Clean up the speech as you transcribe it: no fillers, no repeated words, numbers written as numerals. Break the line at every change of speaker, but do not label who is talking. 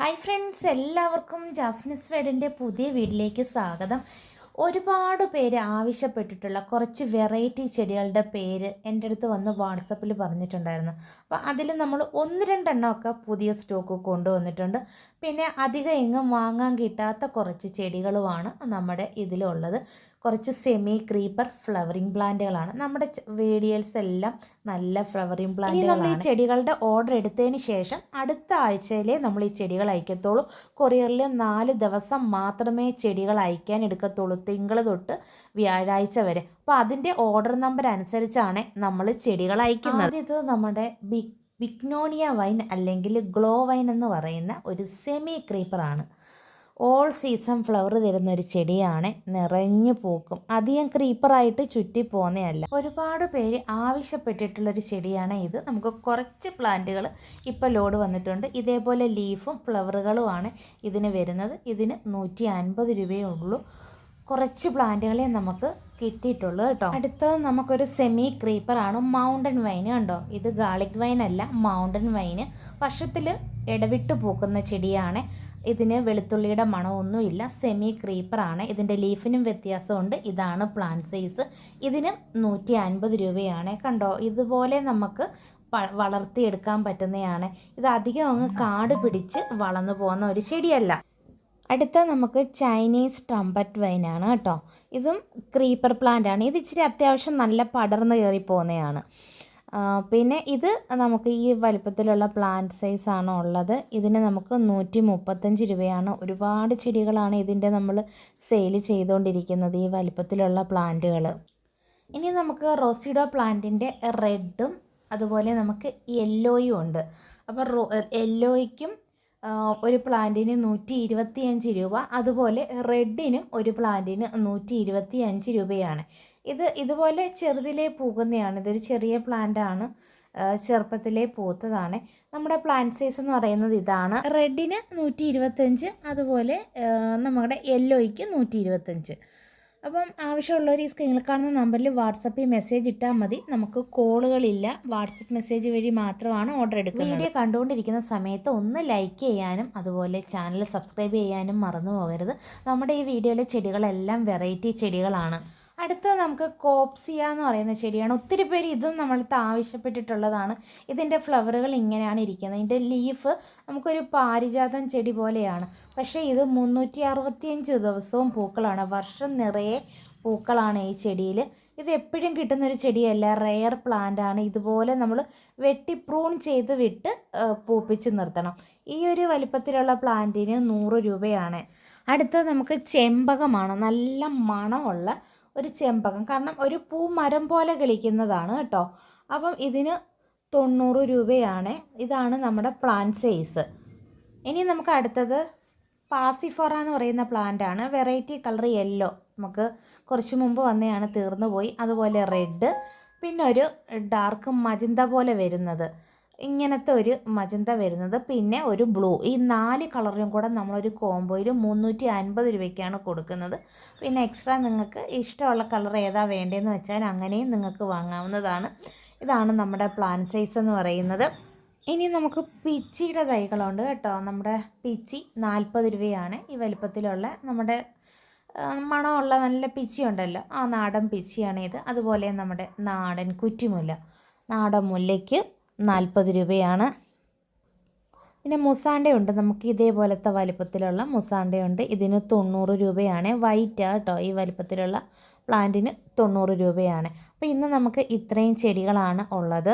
Hi friends, എല്ലാവർക്കും Jasmine's വേഡിൻ്റെ പുതിയ വീഡിയോയിലേക്ക് സ്വാഗതം. ഒരുപാട് പേര് ആവശ്യപ്പെട്ടിട്ടുള്ള കുറച്ച് വെറൈറ്റി ചെടികളുടെ പേര് എൻ്റെ അടുത്ത് വന്ന് വാട്സപ്പിൽ പറഞ്ഞിട്ടുണ്ടായിരുന്നു. അപ്പോൾ അതിൽ നമ്മൾ 1-2 എണ്ണമൊക്കെ പുതിയ സ്റ്റോക്ക് കൊണ്ടുവന്നിട്ടുണ്ട്. പിന്നെ അധികം എങ്ങും വാങ്ങാൻ കിട്ടാത്ത കുറച്ച് ചെടികളുമാണ് നമ്മുടെ ഇതിലുള്ളത്. കുറച്ച് സെമി ക്രീപ്പർ ഫ്ലവറിങ് പ്ലാന്റുകളാണ്. നമ്മുടെ വീഡിയോസ് എല്ലാം നല്ല ഫ്ലവറിങ് പ്ലാന്റുകളാണ്. ഈ ചെടികളുടെ ഓർഡർ എടുത്തതിന് ശേഷം അടുത്ത ആഴ്ചയിലേ നമ്മൾ ഈ ചെടികൾ അയക്കത്തുള്ളൂ. കൊറിയറിൽ 4 ദിവസം മാത്രമേ ചെടികൾ അയക്കാൻ എടുക്കത്തുള്ളൂ, തിങ്കൾ തൊട്ട് വ്യാഴാഴ്ച വരെ. അപ്പോൾ അതിൻ്റെ ഓർഡർ നമ്പർ അനുസരിച്ചാണ് നമ്മൾ ചെടികൾ അയക്കുന്നത്. ഇത് നമ്മുടെ ബിഗ്നോണിയ വൈൻ അല്ലെങ്കിൽ ഗ്ലോ വൈൻ എന്ന് പറയുന്ന ഒരു സെമി ക്രീപ്പറാണ്. ഓൾ സീസൺ ഫ്ലവർ തരുന്ന ഒരു ചെടിയാണ്. നിറഞ്ഞു പൂക്കും. അധികം ക്രീപ്പറായിട്ട് ചുറ്റി പോകുന്നതല്ല. ഒരുപാട് പേര് ആവശ്യപ്പെട്ടിട്ടുള്ളൊരു ചെടിയാണ് ഇത്. നമുക്ക് കുറച്ച് പ്ലാന്റുകൾ ഇപ്പോൾ ലോഡ് വന്നിട്ടുണ്ട്. ഇതേപോലെ ലീഫും ഫ്ലവറുകളുമാണ് ഇതിന് വരുന്നത്. ഇതിന് 150 രൂപയേ ഉള്ളൂ. കുറച്ച് പ്ലാന്റുകളെ നമുക്ക് കിട്ടിയിട്ടുള്ളൂ കേട്ടോ. അടുത്തത് നമുക്കൊരു സെമി ക്രീപ്പറാണ്. മൗണ്ടൻ വൈൻ കണ്ടോ. ഇത് ഗാർലിക് വൈൻ അല്ല, മൗണ്ടൻ വൈന്. വർഷത്തിൽ ഇടവിട്ട് പൂക്കുന്ന ചെടിയാണ്. ഇതിന് വെളുത്തുള്ളിയുടെ മണമൊന്നുമില്ല. സെമി ക്രീപ്പറാണ്. ഇതിൻ്റെ ലീഫിനും വ്യത്യാസമുണ്ട്. ഇതാണ് പ്ലാന്റ് സൈസ്. ഇതിന് 150 രൂപയാണ്. കണ്ടോ, ഇതുപോലെ നമുക്ക് വളർത്തിയെടുക്കാൻ പറ്റുന്നതാണ്. ഇത് അധികം അങ്ങ് കാട് പിടിച്ച് വളർന്നു പോകുന്ന ഒരു ചെടിയല്ല. അടുത്ത നമുക്ക് ചൈനീസ് ട്രംപറ്റ് വൈനാണ് കേട്ടോ. ഇതും ക്രീപ്പർ പ്ലാന്റ് ആണ്. ഇത് ഇച്ചിരി അത്യാവശ്യം നല്ല പടർന്ന് കയറി പോകുന്നതാണ്. പിന്നെ ഇത് നമുക്ക് ഈ വലിപ്പത്തിലുള്ള പ്ലാന്റ് സൈസാണ് ഉള്ളത്. ഇതിന് നമുക്ക് 135 രൂപയാണ്. ഒരുപാട് ചെടികളാണ് ഇതിൻ്റെ നമ്മൾ സെയിൽ ചെയ്തുകൊണ്ടിരിക്കുന്നത്, ഈ വലിപ്പത്തിലുള്ള പ്ലാന്റുകൾ. ഇനി നമുക്ക് റോസിഡോ പ്ലാന്റിൻ്റെ റെഡും അതുപോലെ നമുക്ക് യെല്ലോയും ഉണ്ട്. അപ്പോൾ യെല്ലോയ്ക്കും ഒരു പ്ലാന്റിന് 125 രൂപ. അതുപോലെ റെഡിനും ഒരു പ്ലാന്റിന് 125 രൂപയാണ്. ഇതുപോലെ ചെറുതിലേ പൂക്കുന്നതാണ്. ഇതൊരു ചെറിയ പ്ലാന്റാണ്, ചെറുപ്പത്തിലേ പൂത്തതാണ്. നമ്മുടെ പ്ലാന്റ് സൈസ് എന്ന് പറയുന്നത് ഇതാണ്. റെഡിന് 125, അതുപോലെ നമ്മുടെ യെല്ലോയ്ക്ക് 125. അപ്പം ആവശ്യമുള്ളവർ ഈ സ്ക്രീനിൽ കാണുന്ന നമ്പറിൽ വാട്സപ്പിൽ മെസ്സേജ് ഇട്ടാൽ മതി. നമുക്ക് കോളുകളില്ല, വാട്സപ്പ് മെസ്സേജ് വഴി മാത്രമാണ് ഓർഡർ എടുക്കുന്നത്. വീഡിയോ കണ്ടുകൊണ്ടിരിക്കുന്ന സമയത്ത് ഒന്ന് ലൈക്ക് ചെയ്യാനും അതുപോലെ ചാനൽ സബ്സ്ക്രൈബ് ചെയ്യാനും മറന്നു പോകരുത്. നമ്മുടെ ഈ വീഡിയോയിലെ ചെടികളെല്ലാം വെറൈറ്റി ചെടികളാണ്. അടുത്തത് നമുക്ക് കോപ്സിയ എന്ന് പറയുന്ന ചെടിയാണ്. ഒത്തിരി പേര് ഇതും നമ്മൾക്ക് ആവശ്യപ്പെട്ടിട്ടുള്ളതാണ്. ഇതിൻ്റെ ഫ്ലവറുകൾ ഇങ്ങനെയാണ് ഇരിക്കുന്നത്. ഇതിൻ്റെ ലീഫ് നമുക്കൊരു പാരിജാതം ചെടി പോലെയാണ്. പക്ഷേ ഇത് 365 ദിവസവും പൂക്കളാണ്. വർഷം നിറയെ പൂക്കളാണ് ഈ ചെടിയിൽ. ഇത് എപ്പോഴും കിട്ടുന്നൊരു ചെടിയല്ല, റെയർ പ്ലാന്റ് ആണ്. ഇതുപോലെ നമ്മൾ വെട്ടി പ്രൂൺ ചെയ്ത് വിട്ട് പൂപ്പിച്ച് നിർത്തണം. ഈ ഒരു വലിപ്പത്തിലുള്ള പ്ലാന്റിന് 100 രൂപയാണ്. അടുത്തത് നമുക്ക് ചെമ്പകമാണ്. നല്ല മണമുള്ള ഒരു ചെമ്പകം, കാരണം ഒരു പൂ മരം പോലെ കളിക്കുന്നതാണ് കേട്ടോ. അപ്പം ഇതിന് 90 രൂപയാണ്. ഇതാണ് നമ്മുടെ പ്ലാന്റ് സൈസ്. ഇനി നമുക്ക് അടുത്തത് പാസിഫോറ എന്ന് പറയുന്ന പ്ലാന്റാണ്. വെറൈറ്റി കളർ യെല്ലോ, നമുക്ക് കുറച്ച് മുമ്പ് വന്നതാണ്, തീർന്നു പോയി. അതുപോലെ റെഡ്, പിന്നെ ഒരു ഡാർക്ക് മജന്ത പോലെ വരുന്നത്, ഇങ്ങനത്തെ ഒരു മജന്ത വരുന്നത്, പിന്നെ ഒരു ബ്ലൂ. ഈ 4 കളറിനും കൂടെ നമ്മളൊരു കോംബോയിൽ 350 രൂപയ്ക്കാണ് കൊടുക്കുന്നത്. പിന്നെ എക്സ്ട്രാ നിങ്ങൾക്ക് ഇഷ്ടമുള്ള കളർ ഏതാ വേണ്ടതെന്ന് വെച്ചാൽ അങ്ങനെയും നിങ്ങൾക്ക് വാങ്ങാവുന്നതാണ്. ഇതാണ് നമ്മുടെ പ്ലാന്റ് സൈസ് എന്ന് പറയുന്നത്. ഇനി നമുക്ക് പിച്ചിയുടെ തൈകളുണ്ട് കേട്ടോ. നമ്മുടെ പിച്ചി 40 രൂപയാണ്. ഈ വലിപ്പത്തിലുള്ള നമ്മുടെ മണമുള്ള നല്ല പിച്ചി ഉണ്ടല്ലോ, ആ നാടൻ പിച്ചിയാണ് ഇത്. അതുപോലെ നമ്മുടെ നാടൻ കുറ്റിമുല്ല, നാടൻ മുല്ലയ്ക്ക് 40 രൂപയാണ്. പിന്നെ മുസാണ്ടയുണ്ട്. നമുക്ക് ഇതേപോലത്തെ വലിപ്പത്തിലുള്ള മുസാണ്ടയുണ്ട്. ഇതിന് 90 രൂപയാണ്. വൈറ്റ് കേട്ടോ. ഈ വലിപ്പത്തിലുള്ള പ്ലാന്റിന് 90 രൂപയാണ്. അപ്പോൾ ഇന്ന് നമുക്ക് ഇത്രയും ചെടികളാണ് ഉള്ളത്.